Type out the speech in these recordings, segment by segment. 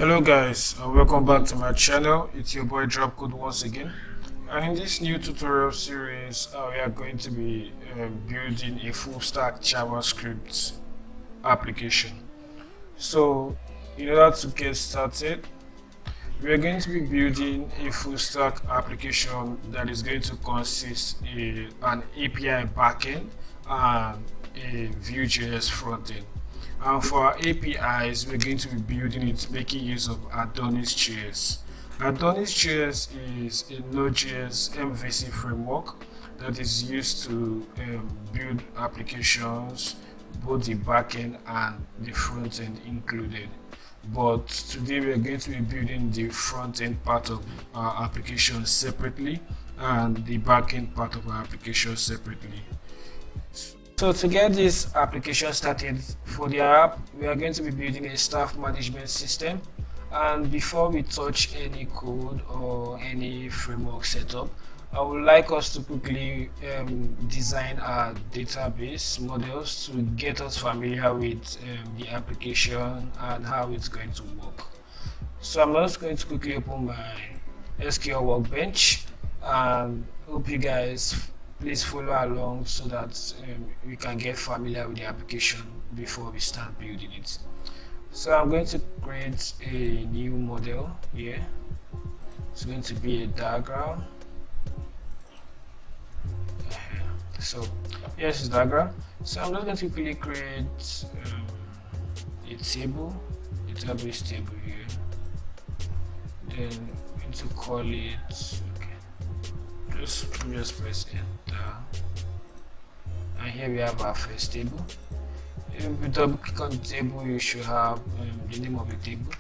Hello guys, and welcome back to my channel. It's your boy Drop Code once again, and in this new tutorial series we are going to be building a full stack JavaScript application. So in order to get started, we are going to be building a full stack application that is going to consist in an API backend and a Vuex frontend. And for our APIs, we're going to be building it making use of Adonisjs. Adonisjs is a Node.js MVC framework that is used to build applications, both the backend and the front end included. But today we are going to be building the front end part of our application separately and the backend part of our application separately. So to get this application started, for the app, we are going to be building a staff management system. And before we touch any code or any framework setup, I would like us to quickly design our database models to get us familiar with the application and how it's going to work. So I'm just going to quickly open my SQL workbench and hope you guys please follow along so that we can get familiar with the application before we start building it. So I'm going to create a new model here. It's going to be a diagram. So here's the diagram. So I'm just going to quickly create a table, a database table here. Then I'm going to call it. Just press enter, and here we have our first table. If you double click on the table, you should have the name of the table.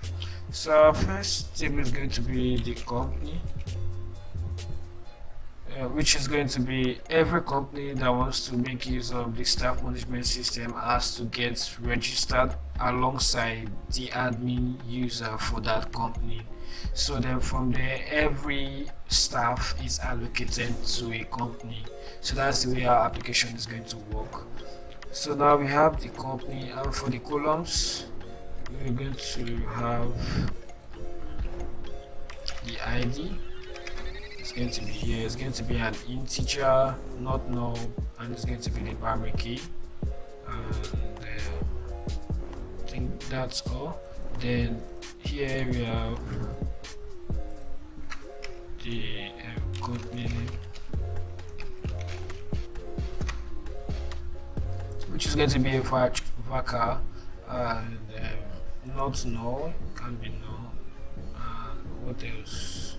So our first table is going to be the company, which is going to be every company that wants to make use of the staff management system has to get registered alongside the admin user for that company. So then from there, every staff is allocated to a company. So that's the way our application is going to work. So now we have the company, and for the columns, we're going to have the ID. It's going to be here. It's going to be an integer, not null, and it's going to be the primary key. And I think that's all. Then here we have the company, which is going to be a varchar, and not null, can be null. And what else?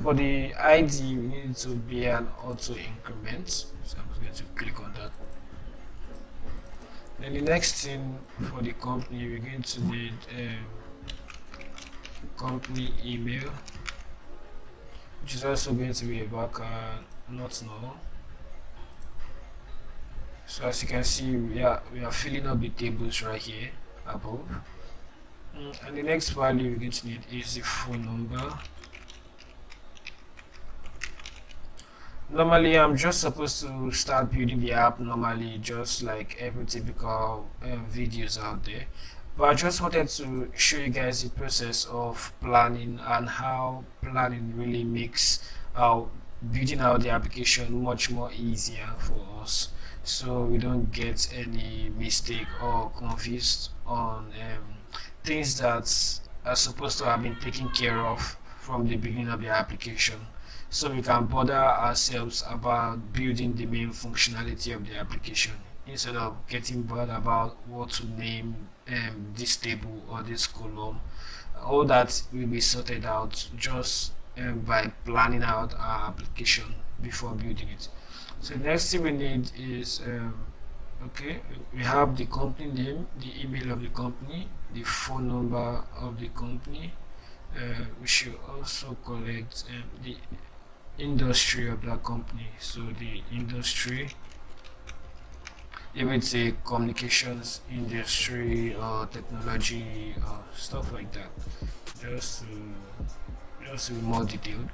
For the ID, we need to be an auto increment, so I'm going to click on that. Then the next thing for the company, we're going to need company email, which is also going to be a varchar, not null. So as you can see, we are filling up the tables right here above. And the next value we're going to need is the phone number. Normally, I'm just supposed to start building the app normally, just like every typical videos out there. But I just wanted to show you guys the process of planning and how planning really makes building out the application much more easier for us, so we don't get any mistake or confused on things that are supposed to have been taken care of from the beginning of the application. So we can bother ourselves about building the main functionality of the application instead of getting bothered about what to name this table or this column. All that will be sorted out just by planning out our application before building it. So the next thing we need is okay, we have the company name, the email of the company, the phone number of the company. We should also collect the industry of that company. So the industry, if it's a communications industry or technology or stuff like that, just to be more detailed.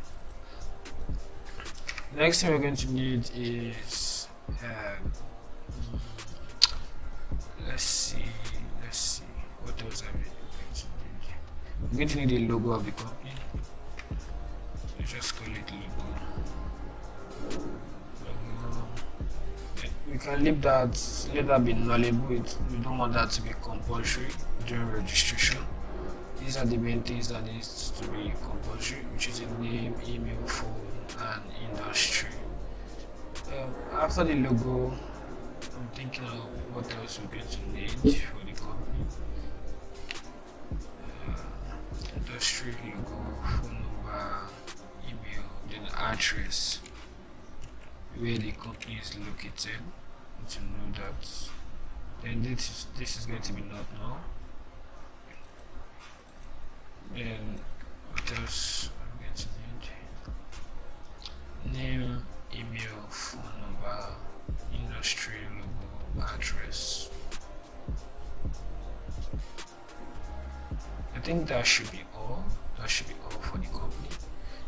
Next thing we're going to need is let's see what else are we going to need. We're going to need a logo of the company. Let's just call it logo. We can leave that, let that be nullable. We don't want that to be compulsory during registration. These are the main things that needs to be compulsory, which is a name, email, phone, and industry. After the logo, I'm thinking of what else we're going to need for the company. Industry, logo, phone number, email, then address, where the company is located. To know that. Then this is going to be not now. Then what else I'm going to need? Name, email, phone number, industry, logo, address. I think that should be all. That should be all for the company.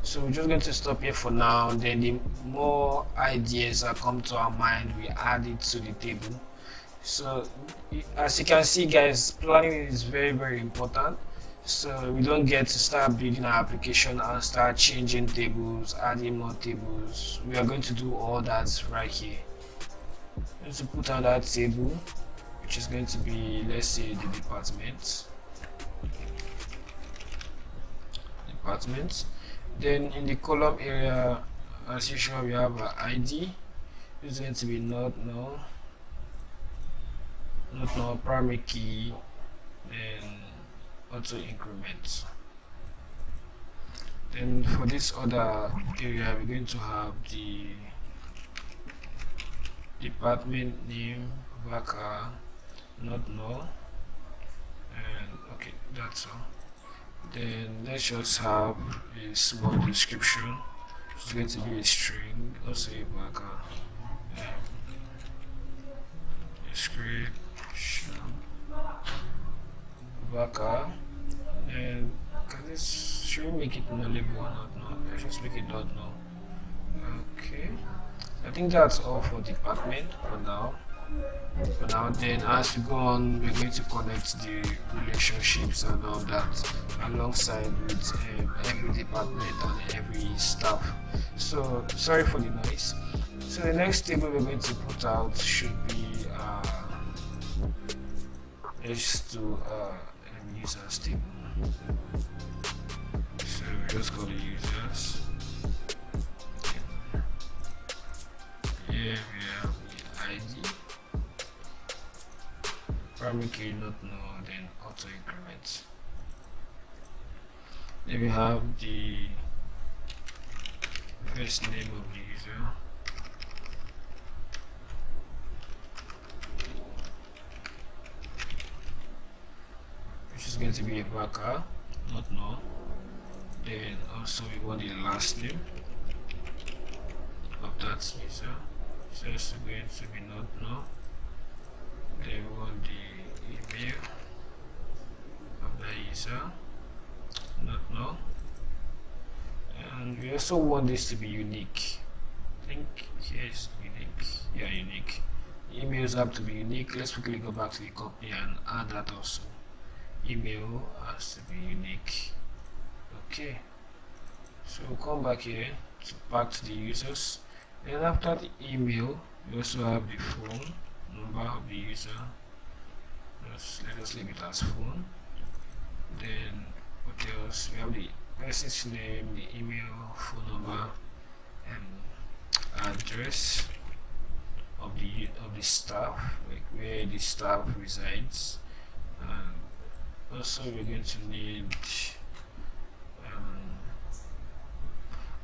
So we're just going to stop here for now. Then the more ideas that come to our mind, we add it to the table. So as you can see, guys, planning is very, very important. So we don't get to start building our application and start changing tables, adding more tables. We are going to do all that right here. I'm going to put on that table, which is going to be, let's say, the department. Then in the column area, as usual, we have an ID. It's going to be not null, primary key, then auto increment. Then for this other area, we're going to have the department name, Vaka, not null, and okay, that's all. Then let's just have a small description. It's going to be a string, also a Vaka, description, Vaka, and should we make it nullable or not? No, let's just make it not null. Okay, I think that's all for department for now. Then as we go on, we're going to connect the relationships and all that alongside with every department and every staff. So sorry for the noise. So the next table we're going to put out should be h2 users table. So we just call the users. Here we have the ID, primary key not null, then auto increment. Then we have the first name of the user, which is going to be a Vaka, not null. Then also we want the last name of that user, so it's going to be not null. Then we want the email of the user, not null. And we also want this to be unique. I think here is unique. Yeah, unique. Emails have to be unique. Let's quickly go back to the company and add that also. Email has to be unique. Okay. So we'll come back here back to the users. Then after the email, we also have the phone number of the user. Let us leave it as phone. Then what else? We have the person's name, the email, phone number, and address of the staff, like where the staff resides. And also we're going to need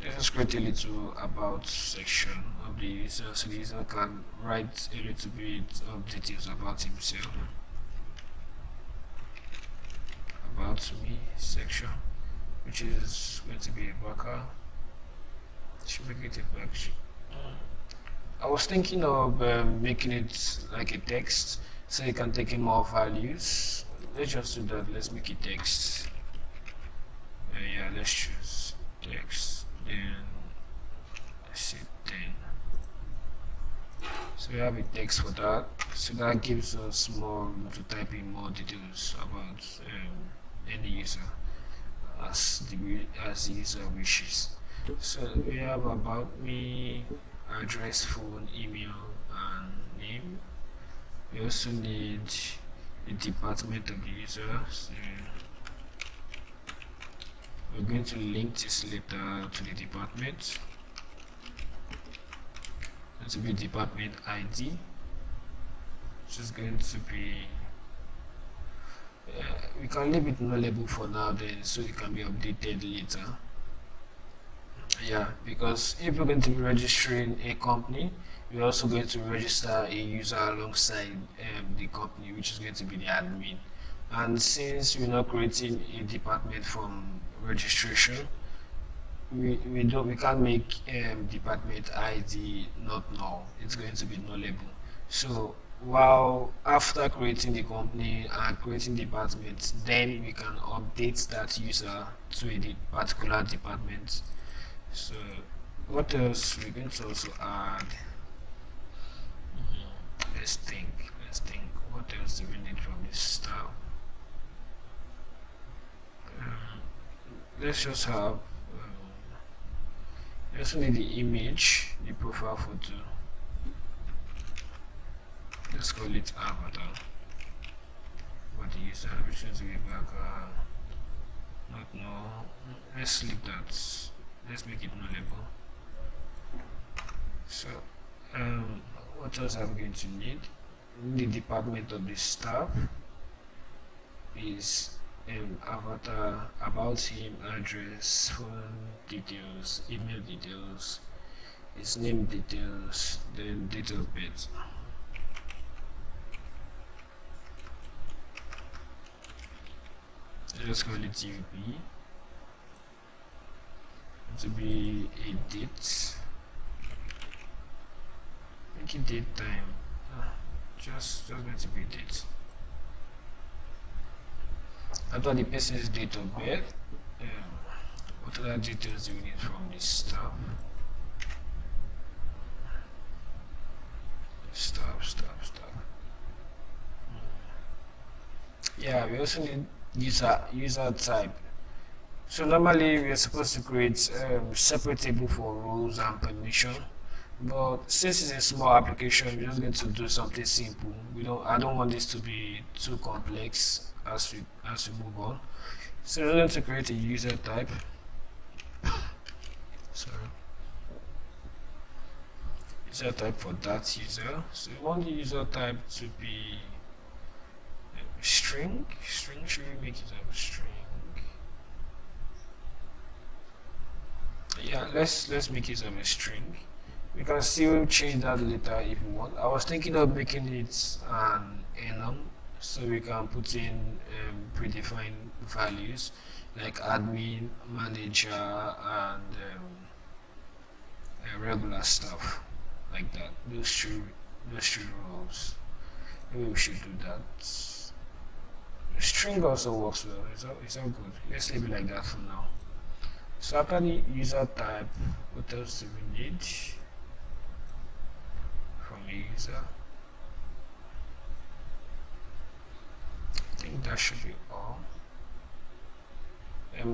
let's create a little about section of the user, so the user can write a little bit of details about himself. About me section, which is going to be a Vaka. Should make it a back. I was thinking of making it like a text, so you can take in more values. Let's just do that. Let's make it text. Yeah, let's choose text. Then let's say 10. So we have a text for that. So that gives us more to type in more details about any user. as the user wishes. So we have about me, address, phone, email, and name. We also need the department of the user. So we're going to link this letter to the department. It's going to be department ID, which is going to be we can leave it nullable for now, then, so it can be updated later. Yeah, because if we're going to be registering a company, we're also going to register a user alongside the company, which is going to be the admin. And since we're not creating a department from registration, we can't make department ID not null. It's going to be nullable. So while after creating the company and creating the department, then we can update that user to a particular department. So what else we're going to also add? Let's think. What else do we need from this style? Let's just have we also need the image, the profile photo. Let's call it avatar. What the user, which is way back. Not no. Let's leave that. Let's make it nullable. So, what else are we going to need? The department of the staff is avatar, about him, address, phone details, email details, his name details, then date of birth. Let's call it UB. To be a date. Make it date time. Just going to be date. After the person's date of birth, what other details do we need from this stuff? Yeah, we also need user type. So normally we are supposed to create separate table for roles and permission, but since it's a small application, we're just going to do something simple. I don't want this to be too complex as we move on. So we're going to create a user type. User type for that user. So we want the user type to be string. Should we make it a string? Yeah, let's make it a string. We can still change that later if we want. I was thinking of making it an enum, so we can put in predefined values like admin, manager, and regular stuff like that. Those two roles. Maybe we should do that. String also works well. It's all good. Let's leave it like that for now. So after the user type, what else do we need from a user? I think that should be all.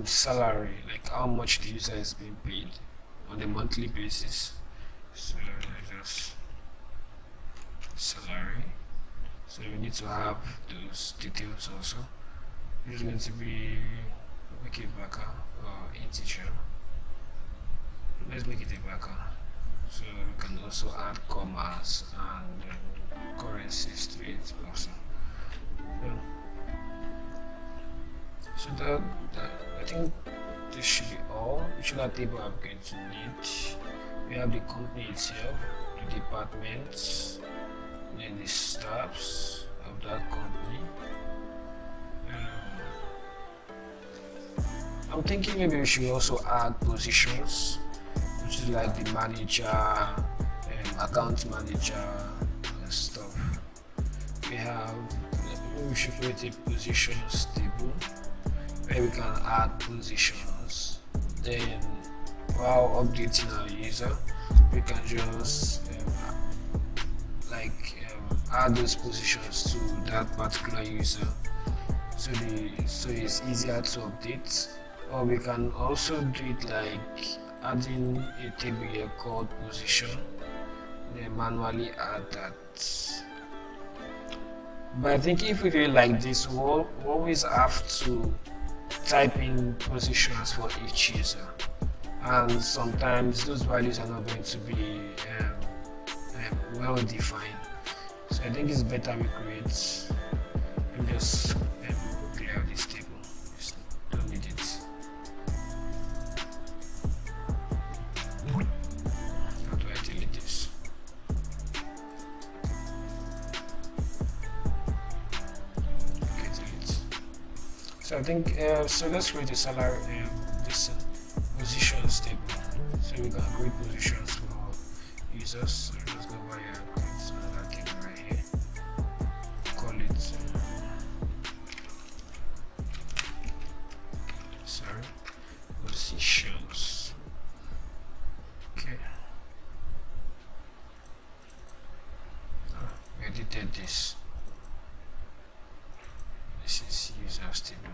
Salary, like how much the user is being paid on a monthly basis. So just salary. So we need to have those details also. It's going to be make it backer or integer. Let's make it a backer. So we can also add commas and currencies to it also. So that I think this should be all. Which other table I'm going to need? We have the company itself, the departments, then the staffs of that company. I'm thinking maybe we should also add positions, which is like the manager, account manager, and stuff. We should create a positions table where we can add positions. Then while updating our user, we can just add those positions to that particular user, so it's easier to update or we can also do it like adding a table here called position, then manually add that. But I think if we do it like this, we'll always have to type in positions for each user, and sometimes those values are not going to be well defined. So I think it's better we create and just clear this table. Just don't need it. How do I delete this? Okay, delete. So I think so. Let's create a salary this positions table. So we can create positions for users. So let's go over here and create another table right here. Call it sorry, positions. Okay. We edited this. This is users table.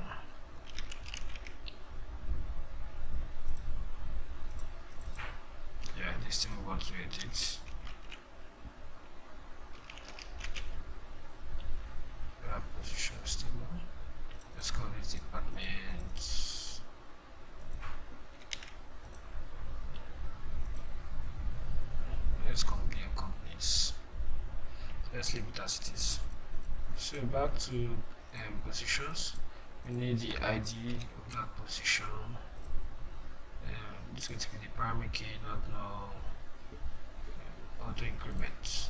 This thing we want to edit. Positions table. Let's call it departments. Let's company and companies. Let's leave it as it is. So back to positions. We need the ID of that position. It's going to be the primary key, not no auto increment.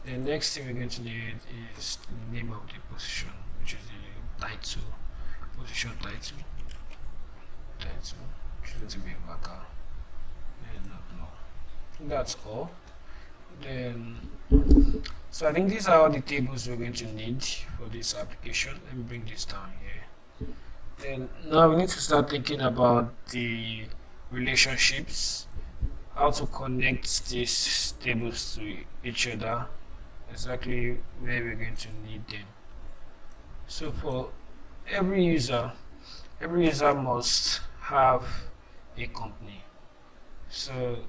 The next thing we're going to need is the name of the position, which is the title, position title, which is going to be a marker, and not no. That's all. Then, so I think these are all the tables we're going to need for this application. Let me bring this down here. Then now we need to start thinking about the relationships, how to connect these tables to each other, exactly where we're going to need them. So for every user must have a company. So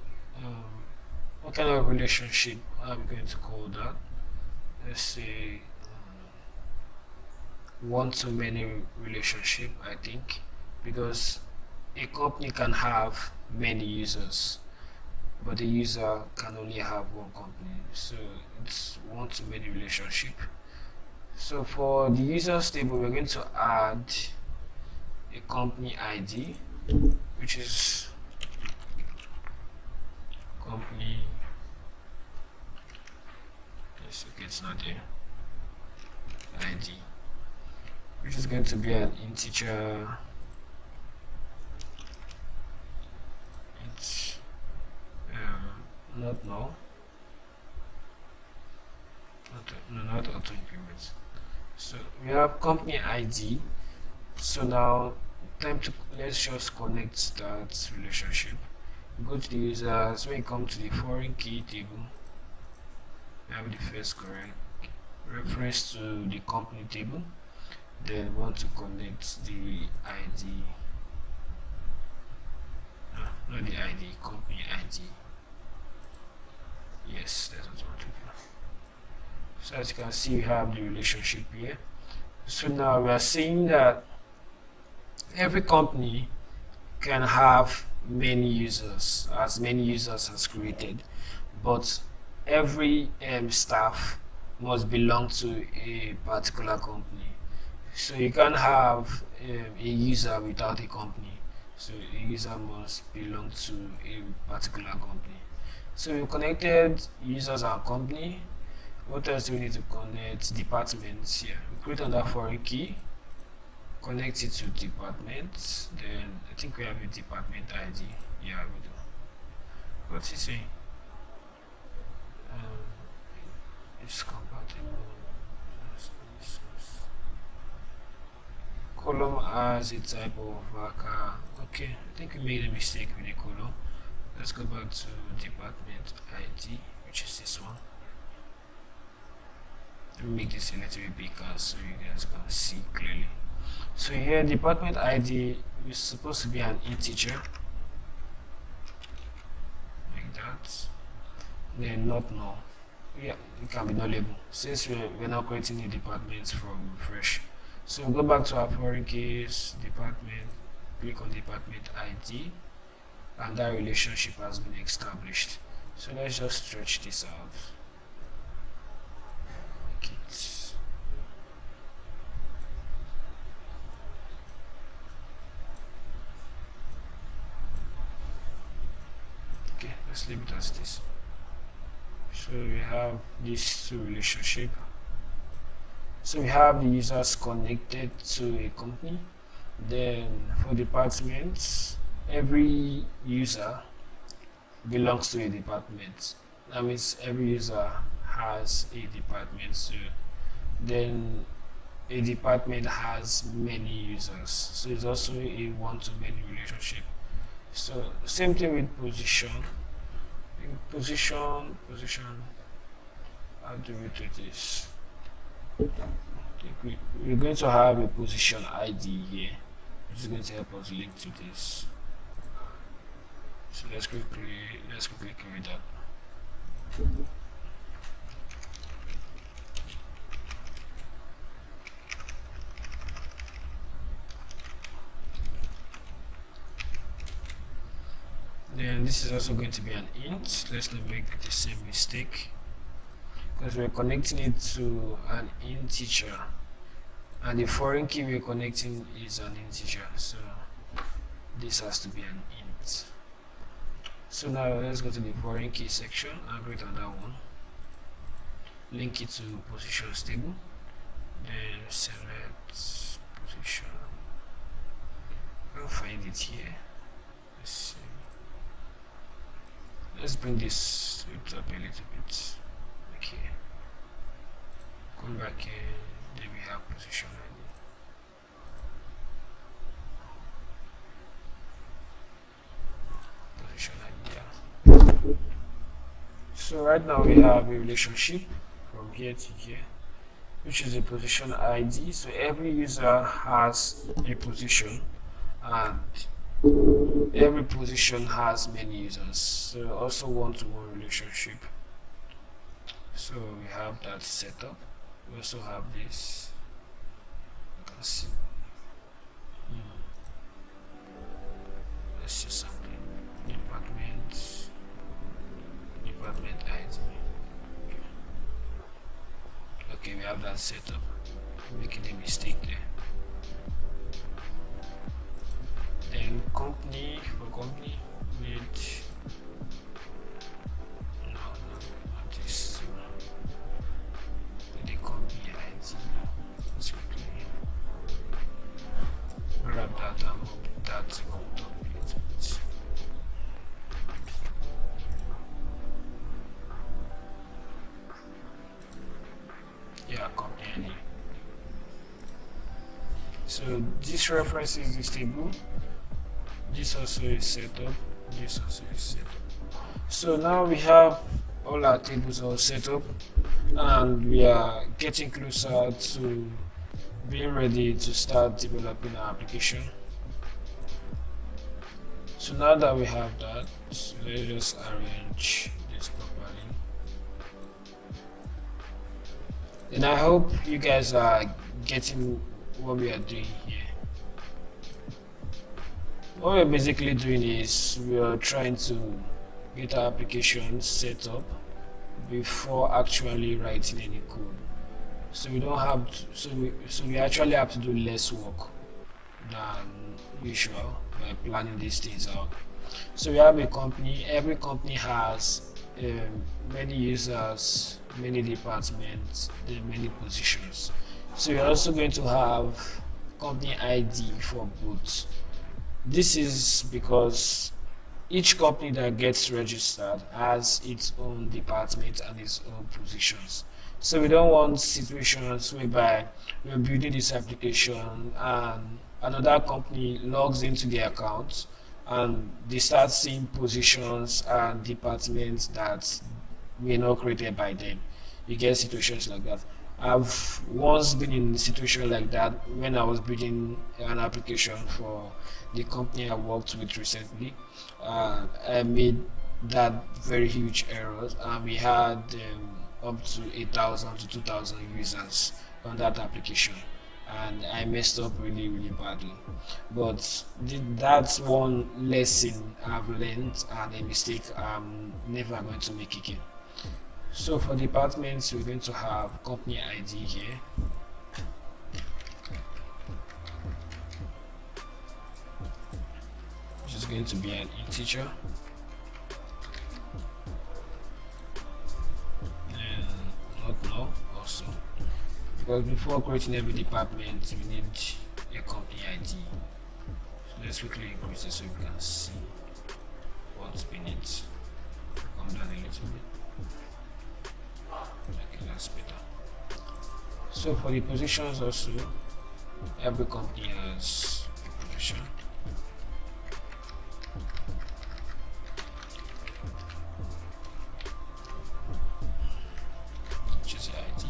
what kind of relationship I'm going to call that? Let's say one-to-many relationship, I think, because a company can have many users, but the user can only have one company, so it's one-to-many relationship. So for the users table, we're going to add a company ID, which is company. Yes, okay, it's not there. ID, which is going to be an integer. It's not no, not auto increment. So we have company ID. So now let's just connect that relationship. Go to the users. When you come to the foreign key table, we have the first correct reference to the company table. Then want to connect the ID, not the ID, company ID. Yes, that's what we want to do. So as you can see, we have the relationship here. So now we are saying that every company can have many users, as many users as created, but every staff must belong to a particular company. So you can't have a user without a company. So a user must belong to a particular company. So we connected users and company. What else do we need to connect? Departments here. We create another foreign key, connect it to departments. Then I think we have a department ID. Yeah, we do. What's it saying? It's compatible. Column as a type of marker. Okay, I think we made a mistake with the column. Let's go back to department ID, which is this one. Let me make this a little bit bigger so you guys can see clearly. So here, department ID, is supposed to be an integer, like that. Then not null. Yeah, it can be nullable since we're now creating new departments from fresh. So we'll go back to our foreign case department, click on department ID, and that relationship has been established. So let's just stretch this out. Make it. Okay, let's leave it as this. So we have these two relationships. So we have the users connected to a company. Then for departments, every user belongs to a department. That means every user has a department. So then a department has many users. So it's also a one-to-many relationship. So same thing with position. In position, how do we do this? We're going to have a position ID here, which is going to help us link to this. So let's quickly create that. Then this is also going to be an int. Let's not make the same mistake, because we're connecting it to an integer, and the foreign key we're connecting is an integer, so this has to be an int. So now let's go to the foreign key section and create another one, link it to positions table, then select position. I'll find it here. Let's see. Let's bring this up a little bit. Okay. Come back here. Then we have position ID. Position ID. Yeah. So right now we have a relationship from here to here, which is a position ID. So every user has a position, and every position has many users. So also one-to-one relationship. So we have that set up. We also have this. You can see. Let's see something. Department ID. Okay, we have that set up. Making a mistake there. Then company, for company, with not this. The company ID. Let's quickly grab that and move that on top a little bit. Yeah, company ID. So this references this table. This also is set up. This also is set up. So now we have all our tables all set up, and we are getting closer to being ready to start developing our application. So now that we have that, so let's just arrange this properly. And I hope you guys are getting what we are doing here. What we're basically doing is we are trying to get our application set up before actually writing any code. So we don't have to, so we actually have to do less work than usual by planning these things out. So we have a company. Every company has many users, many departments, many positions. So we're also going to have company ID for both. This is because each company that gets registered has its own department and its own positions. So we don't want situations whereby we're building this application and another company logs into the account and they start seeing positions and departments that were not created by them. You get situations like that. I've once been in a situation like that when I was building an application for the company I worked with recently. I made that very huge errors, and we had up to 8,000 to 2,000 users on that application, and I messed up really badly. But that's one lesson I've learned and a mistake I'm never going to make again. So for departments, we're going to have company ID here. Which is going to be an integer. And not null also. Because before creating every department, we need a company ID. So let's quickly increase it so you can see what's beneath. Come down a little bit. Okay, that's better. So for the positions also, every company has a position. Which is the ID.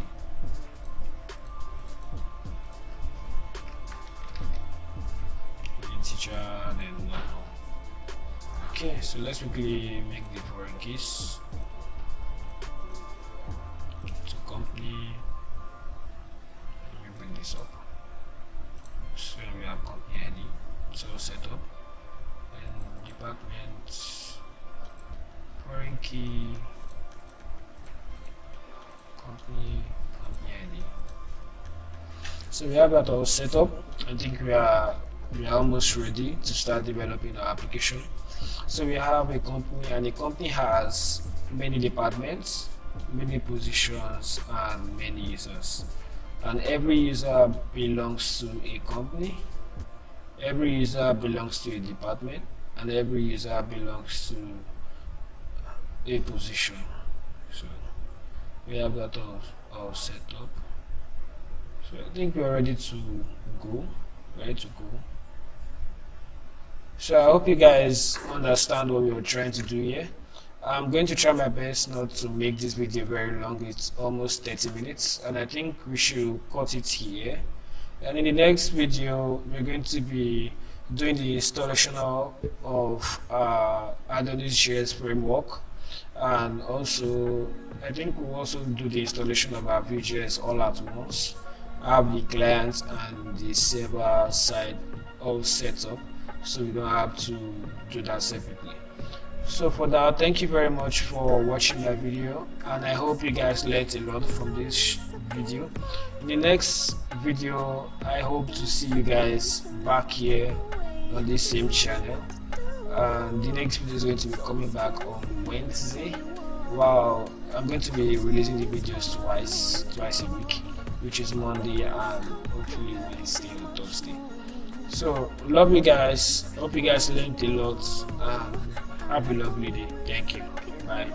Integer, then no. Okay, so let's quickly make the foreign keys. Company, let me bring this up. So we have company ID, so set up, and department, foreign key, company ID. So we have that all set up. I think we are almost ready to start developing our application. So we have a company, and the company has many departments, many positions, and many users, and every user belongs to a company, every user belongs to a department, and every user belongs to a position. So we have that all set up. So I think we're ready to go. So I hope you guys understand what we were trying to do here. I'm going to try my best not to make this video very long. It's almost 30 minutes, and I think we should cut it here. And in the next video, we're going to be doing the installation of Adonisjs framework, and also I think we'll also do the installation of our Vuejs all at once. I have the clients and the server side all set up, so we don't have to do that separately. So for that, thank you very much for watching my video, and I hope you guys learned a lot from this video. In the next video, I hope to see you guys back here on this same channel, and the next video is going to be coming back on Wednesday. Wow, I'm going to be releasing the videos twice a week, which is Monday and hopefully Wednesday or Thursday. So love you guys, hope you guys learned a lot, and have a lovely day. Thank you. Bye.